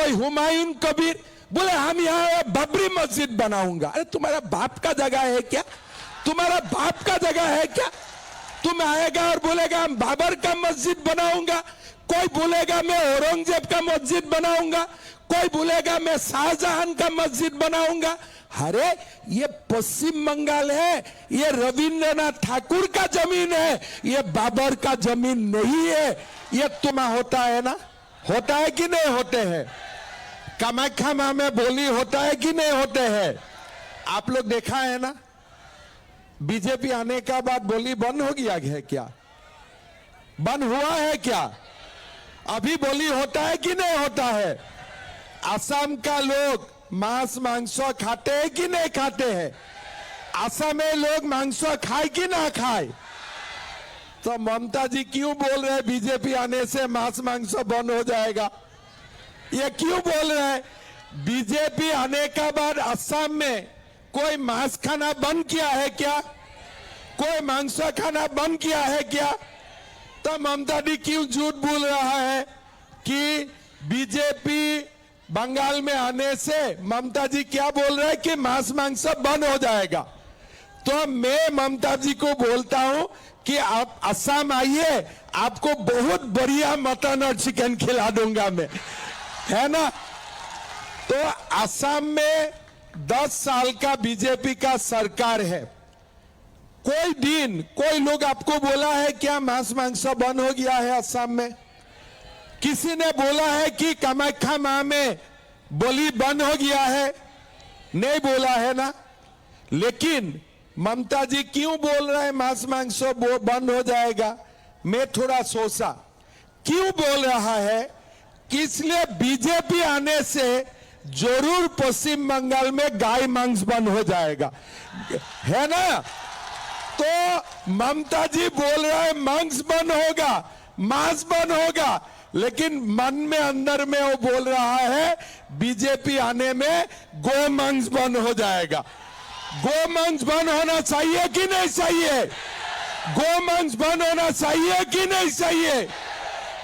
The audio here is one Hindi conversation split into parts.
कोई हुमायूं कबीर बोले हम यहाँ बाबरी मस्जिद बनाऊंगा। अरे तुम्हारा बाप का जगह है क्या? तुम्हारा बाप का जगह है क्या? तुम आएगा और बोलेगा हम बाबर का मस्जिद बनाऊंगा, कोई बोलेगा मैं औरंगजेब का मस्जिद बनाऊंगा, कोई बोलेगा मैं शाहजहां का मस्जिद बनाऊंगा। अरे ये पश्चिम बंगाल है, ये रविंद्रनाथ ठाकुर का जमीन है, ये बाबर का जमीन नहीं है। ये तुम्हारा होता है ना, होता है कि नहीं होते हैं? कामाख्या मां में बोली होता है कि नहीं होते हैं? आप लोग देखा है ना, बीजेपी आने का बाद बोली बंद हो गया है क्या? बंद हुआ है क्या? अभी बोली होता है कि नहीं होता है? असम का लोग मांस मांस खाते हैं कि नहीं खाते हैं? असम में लोग मांस खाए कि ना खाए? तो ममता जी क्यों बोल रहे हैं बीजेपी आने से मांस मांस बंद हो जाएगा? ये क्यों बोल रहे हैं? बीजेपी आने का बाद असम में कोई मांस खाना बंद किया है क्या? कोई मांस खाना बंद किया है क्या? तो ममता जी क्यों झूठ बोल रहा है कि बीजेपी बंगाल में आने से ममता जी क्या बोल रहे हैं कि मांस मांस बंद हो जाएगा? तो मैं ममता जी को बोलता हूं कि आप असम आइए, आपको बहुत बढ़िया मटन और चिकन खिला दूंगा मैं, है ना? तो असम में 10 साल का बीजेपी का सरकार है, कोई दिन कोई लोग आपको बोला है क्या मांस मांस बंद हो गया है असम में? किसी ने बोला है कि कामाख्या मां में बलि बंद हो गया है? नहीं बोला है ना। लेकिन ममता जी क्यों बोल रहे हैं मांस मांस बंद हो जाएगा? मैं थोड़ा सोचा क्यों बोल रहा है कि इसलिए बीजेपी आने से जरूर पश्चिम बंगाल में गाय मांस बंद हो जाएगा, है ना? तो ममता जी बोल रहे हैं मांस बंद होगा, मांस बंद होगा, लेकिन मन में अंदर में वो बोल रहा है बीजेपी आने में गो मांस बंद हो जाएगा। गो मांस बंद होना चाहिए कि नहीं चाहिए? गो मांस बंद होना चाहिए कि नहीं चाहिए?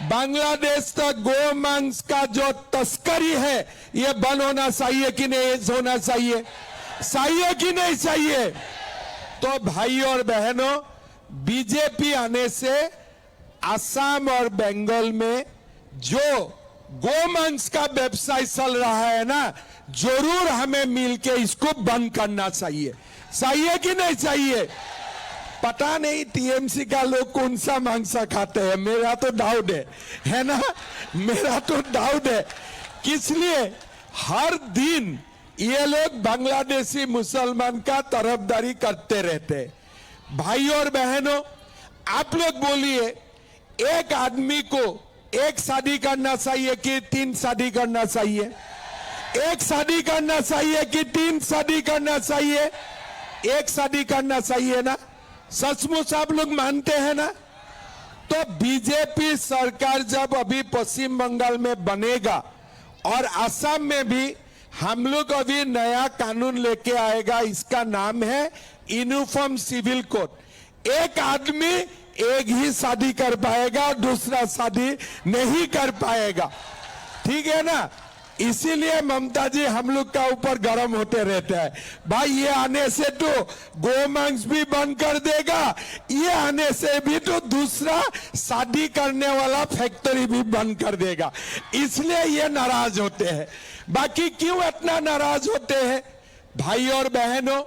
बांग्लादेश तक गो मांस का जो तस्करी है ये बंद होना चाहिए कि नहीं होना चाहिए? चाहिए कि नहीं चाहिए? तो भाई और बहनों, बीजेपी आने से असम और बंगाल में जो गोमांस का व्यवसाय चल रहा है ना, जरूर हमें मिलके इसको बंद करना चाहिए। चाहिए कि नहीं चाहिए? पता नहीं टीएमसी का लोग कौन सा मांस खाते हैं, मेरा तो डाउट है ना? मेरा तो डाउट है। इसलिए हर दिन ये लोग बांग्लादेशी मुसलमान का तरफदारी करते रहते हैं। भाई और बहनों, आप लोग बोलिए, एक आदमी को एक शादी करना चाहिए कि 3 शादी करना चाहिए? एक शादी करना चाहिए कि 3 शादी करना चाहिए? एक शादी करना चाहिए ना? सचमुच आप लोग मानते हैं ना? तो बीजेपी सरकार जब अभी पश्चिम बंगाल में बनेगा और असम में भी हम लोग अभी नया कानून लेके आएगा, इसका नाम है यूनिफॉर्म सिविल कोड। एक आदमी एक ही शादी कर पाएगा, दूसरा शादी नहीं कर पाएगा, ठीक है ना? इसीलिए ममता जी हम लोग का ऊपर गर्म होते रहते हैं, भाई ये आने से तो गोमांस भी बंद कर देगा, ये आने से भी तो दूसरा शादी करने वाला फैक्ट्री भी बंद कर देगा, इसलिए ये नाराज होते हैं। बाकी क्यों इतना नाराज होते हैं? भाई और बहनों,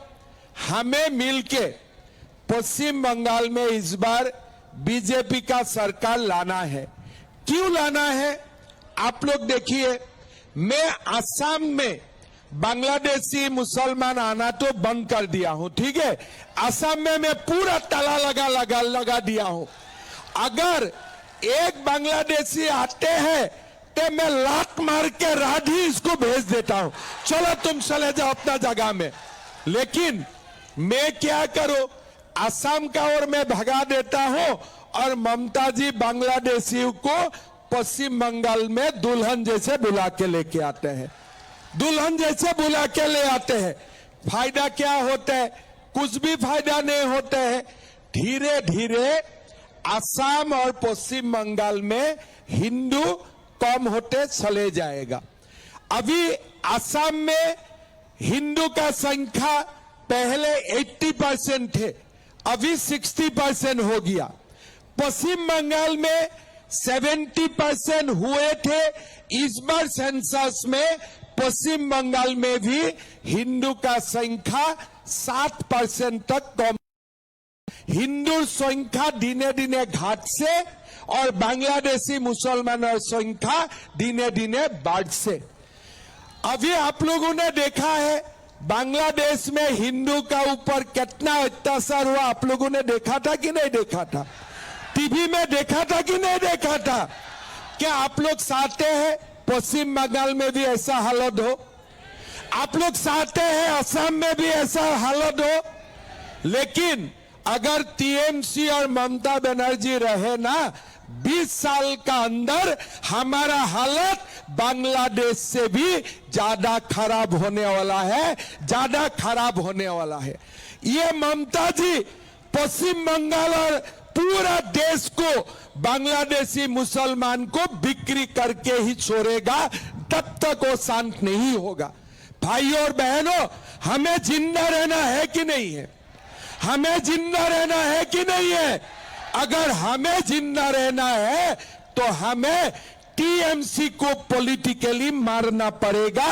हमें मिलके पश्चिम बंगाल में इस बार बीजेपी का सरकार लाना है। क्यों लाना है? आप लोग देखिए, मैं असम में बांग्लादेशी मुसलमान आना तो बंद कर दिया हूं, ठीक है? असम में मैं पूरा ताला लगा दिया हूं। अगर एक बांग्लादेशी आते हैं तो मैं लात मार के राढ़ी इसको भेज देता हूं, चलो तुम चले जाओ अपना जगह में। लेकिन मैं क्या करूं, असम का और मैं भगा देता हूं और ममता जी बांग्लादेशियों को पश्चिम बंगाल में दुल्हन जैसे बुला के लेके आते हैं, दुल्हन जैसे बुला के ले आते हैं। फायदा क्या होता है? कुछ भी फायदा नहीं होता है। धीरे धीरे असम और पश्चिम बंगाल में हिंदू कम होते चले जाएगा। अभी असम में हिंदू का संख्या पहले 80% थे, अभी 60% हो गया। पश्चिम बंगाल में 70% हुए थे। इस बार सेंसस में पश्चिम बंगाल में भी हिंदू का संख्या 7% तक कम। हिंदू संख्या दिने दिने घाट से और बांग्लादेशी मुसलमानों संख्या दिने दिने बढ़ से। अभी आप लोगों ने देखा है बांग्लादेश में हिंदू का ऊपर कितना अत्याचार हुआ, आप लोगों ने देखा था कि नहीं देखा था? टीवी में देखा था कि नहीं देखा था? क्या आप लोग चाहते हैं पश्चिम बंगाल में भी ऐसा हालत हो? आप लोग चाहते हैं असम में भी ऐसा हालत हो? लेकिन अगर टीएमसी और ममता बनर्जी रहे ना, 20 साल का अंदर हमारा हालत बांग्लादेश से भी ज्यादा खराब होने वाला है, ज्यादा खराब होने वाला है। ये ममता जी पश्चिम बंगाल और पूरा देश को बांग्लादेशी मुसलमान को बिक्री करके ही छोड़ेगा, तब तक वो शांत नहीं होगा। भाइयों और बहनों, हमें जिंदा रहना है कि नहीं है? हमें जिंदा रहना है कि नहीं है? अगर हमें जिंदा रहना है तो हमें टीएमसी को पॉलिटिकली मारना पड़ेगा।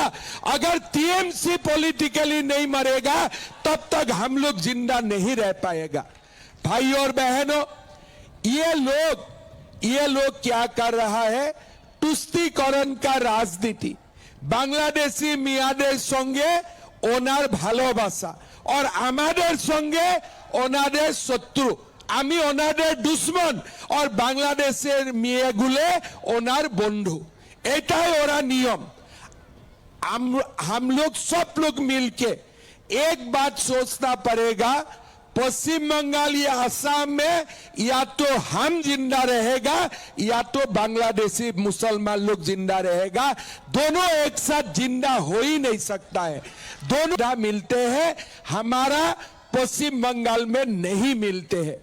अगर टीएमसी पॉलिटिकली नहीं मरेगा तब तक हम लोग जिंदा नहीं रह पाएगा। भाइयों और बहनों, ये लोग क्या कर रहा है? तुष्टीकरण का राजनीति। बांग्लादेशी मियाদের সঙ্গে ওনার ভালোবাসা और আমাদের সঙ্গে ওনাদের শত্রু। আমি ওনাদের দুশ্মন और বাংলাদেশের মেয়েগুলো ওনার বন্ধু। এটাই ওরা নিয়ম। हम लोग सब लोग मिलके एक बात सोचना पड़ेगा, पश्चिम बंगाल या असम में या तो हम जिंदा रहेगा या तो बांग्लादेशी मुसलमान लोग जिंदा रहेगा। दोनों एक साथ जिंदा हो ही नहीं सकता है। दोनों मिलते हैं, हमारा पश्चिम बंगाल में नहीं मिलते हैं।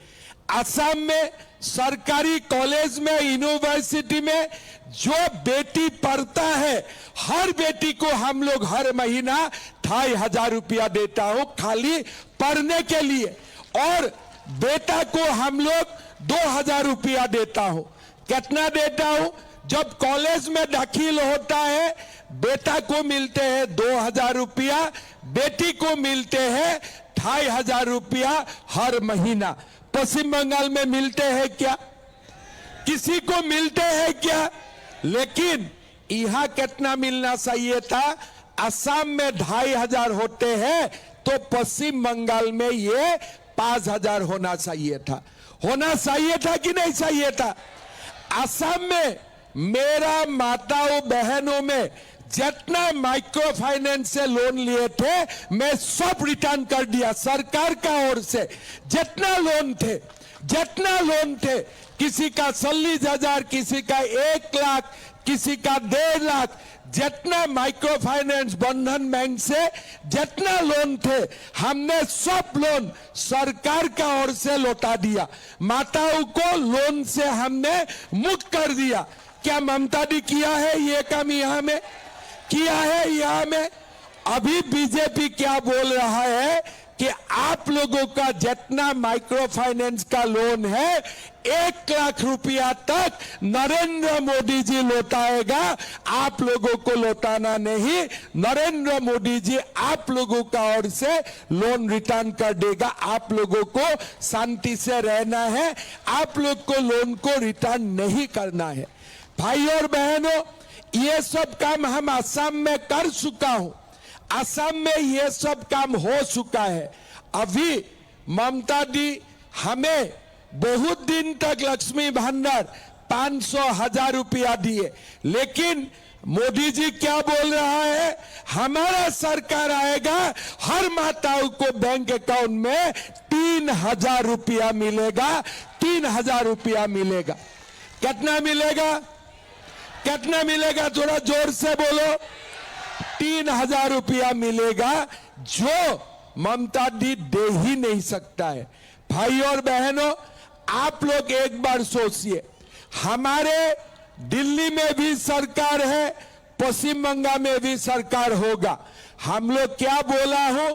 असम में सरकारी कॉलेज में, यूनिवर्सिटी में जो बेटी पढ़ता है, हर बेटी को हम लोग हर महीना 2500 रुपया देता हूं खाली पढ़ने के लिए, और बेटा को हम लोग 2000 रुपया देता हूं। कितना देता हूं? जब कॉलेज में दाखिल होता है बेटा को मिलते हैं 2000 रुपया, बेटी को मिलते हैं 2500 रुपया हर महीना। पश्चिम बंगाल में मिलते हैं क्या? किसी को मिलते हैं क्या? लेकिन यहां कितना मिलना चाहिए था? असम में 2500 होते हैं तो पश्चिम बंगाल में ये 5000 होना चाहिए था। होना चाहिए था कि नहीं चाहिए था? असम में मेरा माताओं बहनों में जितना माइक्रो फाइनेंस से लोन लिए थे मैं सब रिटर्न कर दिया सरकार का ओर से। जितना लोन थे, किसी का 40,000, किसी का 1 लाख, किसी का 1.5 लाख, जितना माइक्रो फाइनेंस बंधन बैंक से जितना लोन थे हमने सब लोन सरकार का ओर से लौटा दिया। माताओं को लोन से हमने मुक्त कर दिया। क्या ममता दी किया है ये काम? यहां में किया है। यहां में अभी बीजेपी क्या बोल रहा है कि आप लोगों का जितना माइक्रो फाइनेंस का लोन है 1 लाख रुपया तक नरेंद्र मोदी जी लौटाएगा, आप लोगों को लौटाना नहीं। नरेंद्र मोदी जी आप लोगों का ओर से लोन रिटर्न कर देगा। आप लोगों को शांति से रहना है, आप लोग को लोन को रिटर्न नहीं करना है। भाइयों और बहनों, ये सब काम हम असम में कर चुका हूं। असम में ये सब काम हो चुका है। अभी ममता दी हमें बहुत दिन तक लक्ष्मी भंडार 500,000 रुपया दिए, लेकिन मोदी जी क्या बोल रहा है? हमारा सरकार आएगा, हर माताओं को बैंक अकाउंट में 3000 रुपया मिलेगा। 3000 रुपया मिलेगा। कितना मिलेगा? कितना मिलेगा? थोड़ा जोर से बोलो। 3000 रुपया मिलेगा, जो ममता दी दे ही नहीं सकता है। भाइयों और बहनों, आप लोग एक बार सोचिए, हमारे दिल्ली में भी सरकार है, पश्चिम बंगाल में भी सरकार होगा। हम लोग क्या बोला हो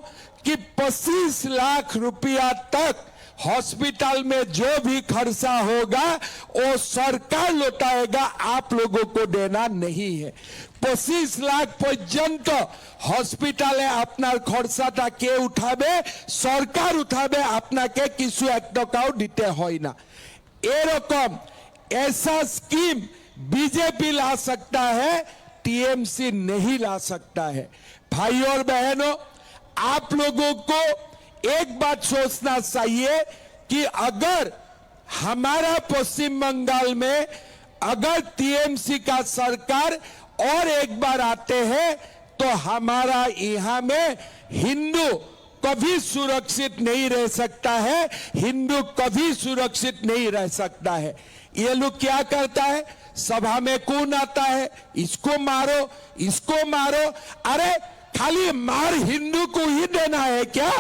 कि 25 लाख रुपया तक हॉस्पिटल में जो भी खर्चा होगा वो सरकार लौटाएगा, आप लोगों को देना नहीं है। 25 লাখ পর্যন্ত হসপিটালে আপনার খরচাটা কে উঠাবে? সরকার উঠাবে, আপনাকে কিছু এক টাকাও দিতে হয় না। এরকম ऐसा स्कीम बीजेपी ला सकता है, टीएमसी नहीं ला सकता है। भाई और बहनों, आप लोगों को एक बात सोचना चाहिए कि अगर हमारा पश्चिम बंगाल में अगर टीएमसी का सरकार और एक बार आते हैं तो हमारा यहाँ में हिंदू कभी सुरक्षित नहीं रह सकता है, हिंदू कभी सुरक्षित नहीं रह सकता है। ये लोग क्या करता है, सभा में कौन आता है, इसको मारो इसको मारो। अरे खाली मार हिंदू को ही देना है क्या?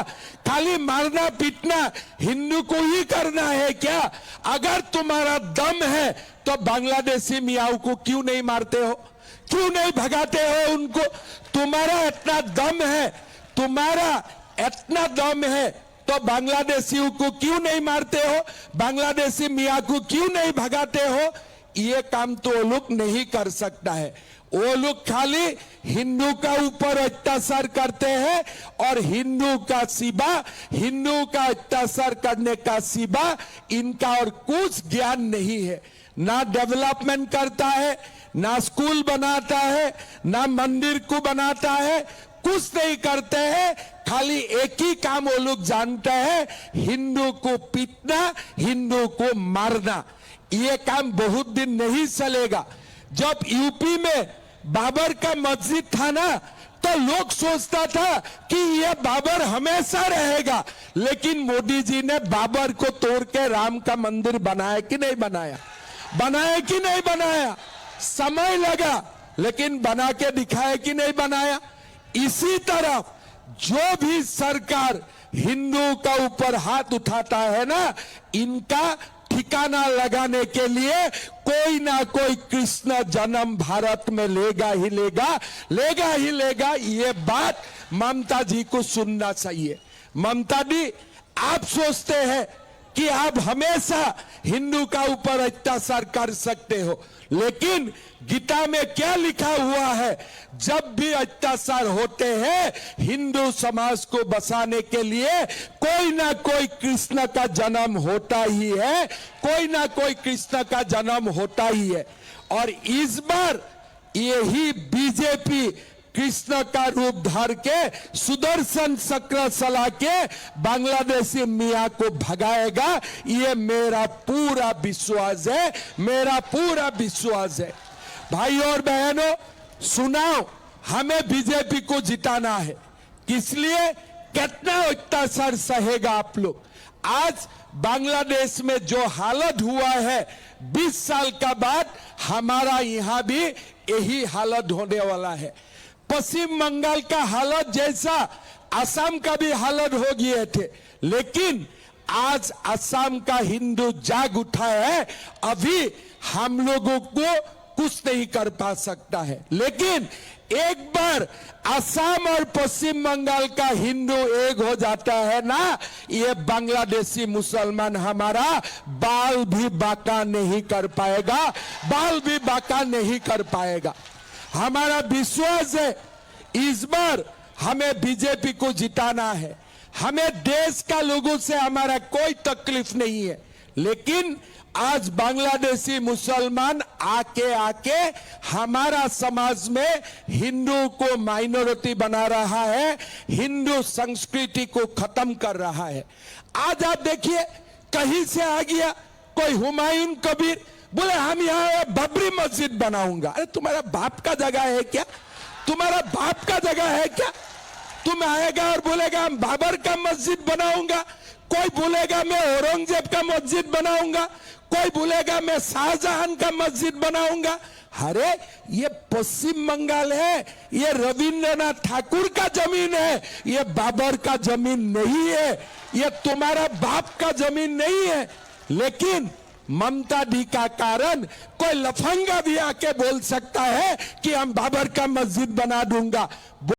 खाली मारना पीटना हिंदू को ही करना है क्या? अगर तुम्हारा दम है तो बांग्लादेशी मियाओं को क्यों नहीं मारते हो, क्यों नहीं भगाते हो उनको? तुम्हारा इतना दम है, तुम्हारा इतना दम है तो बांग्लादेशियों को क्यों नहीं मारते हो, बांग्लादेशी मियाँ को क्यों नहीं भगाते हो? ये काम तो वो लोग नहीं कर सकता है। वो लोग खाली हिंदू का ऊपर अत्याचार करते हैं और हिंदू का सिवा, हिंदू का अत्याचार करने का सिवा इनका और कुछ ज्ञान नहीं है। ना डेवलपमेंट करता है, ना स्कूल बनाता है, ना मंदिर को बनाता है, कुछ नहीं करते हैं। खाली एक ही काम वो लोग जानते हैं, हिंदू को पीटना, हिंदू को मारना। ये काम बहुत दिन नहीं चलेगा। जब यूपी में बाबर का मस्जिद था ना, तो लोग सोचता था कि ये बाबर हमेशा रहेगा, लेकिन मोदी जी ने बाबर को तोड़ के राम का मंदिर बनाया कि नहीं बनाया, बनाया कि नहीं बनाया? समय लगा लेकिन बना के दिखाया कि नहीं बनाया? इसी तरह जो भी सरकार हिंदुओं का ऊपर हाथ उठाता है ना, इनका ठिकाना लगाने के लिए कोई ना कोई कृष्ण जन्म भारत में लेगा ही लेगा, लेगा ही लेगा। ये बात ममता जी को सुनना चाहिए। ममता जी, आप सोचते हैं कि आप हमेशा हिंदू का ऊपर अत्याचार कर सकते हो, लेकिन गीता में क्या लिखा हुआ है? जब भी अत्याचार होते हैं हिंदू समाज को बचाने के लिए कोई ना कोई कृष्ण का जन्म होता ही है, कोई ना कोई कृष्ण का जन्म होता ही है। और इस बार यही बीजेपी कृष्ण का रूप धर के सुदर्शन चक्र चला के बांग्लादेशी मियाँ को भगाएगा, ये मेरा पूरा विश्वास है, मेरा पूरा विश्वास है। भाई और बहनों, सुनाओ, हमें बीजेपी को जिताना है, किस लिए? कितना अत्याचार सहेगा आप लोग? आज बांग्लादेश में जो हालत हुआ है, 20 साल का बाद हमारा यहाँ भी यही हालत होने वाला है। पश्चिम बंगाल का हालत जैसा असम का भी हालत हो गए थे, लेकिन आज असम का हिंदू जाग उठा है। अभी हम लोगों को कुछ नहीं कर पा सकता है, लेकिन एक बार असम और पश्चिम बंगाल का हिंदू एक हो जाता है ना, ये बांग्लादेशी मुसलमान हमारा बाल भी बांका नहीं कर पाएगा, बाल भी बांका नहीं कर पाएगा। हमारा विश्वास है इस बार हमें बीजेपी को जिताना है। हमें देश का लोगों से हमारा कोई तकलीफ नहीं है, लेकिन आज बांग्लादेशी मुसलमान आके हमारा समाज में हिंदू को माइनॉरिटी बना रहा है, हिंदू संस्कृति को खत्म कर रहा है। आज आप देखिए, कहीं से आ गया कोई हुमायूं कबीर, बोले हम यहाँ बाबरी मस्जिद बनाऊंगा। अरे तुम्हारा बाप का जगह है क्या? तुम्हारा बाप का जगह है क्या? तुम आएगा और बोलेगा हम बाबर का मस्जिद बनाऊंगा, कोई बोलेगा मैं औरंगजेब का मस्जिद बनाऊंगा, कोई बोलेगा मैं शाहजहां का मस्जिद बनाऊंगा। अरे ये पश्चिम बंगाल है, ये रविंद्रनाथ ठाकुर का जमीन है, ये बाबर का जमीन नहीं है, ये तुम्हारा बाप का जमीन नहीं है। लेकिन ममता दी का कारण कोई लफंगा भी आके बोल सकता है कि हम बाबर का मस्जिद बना दूंगा।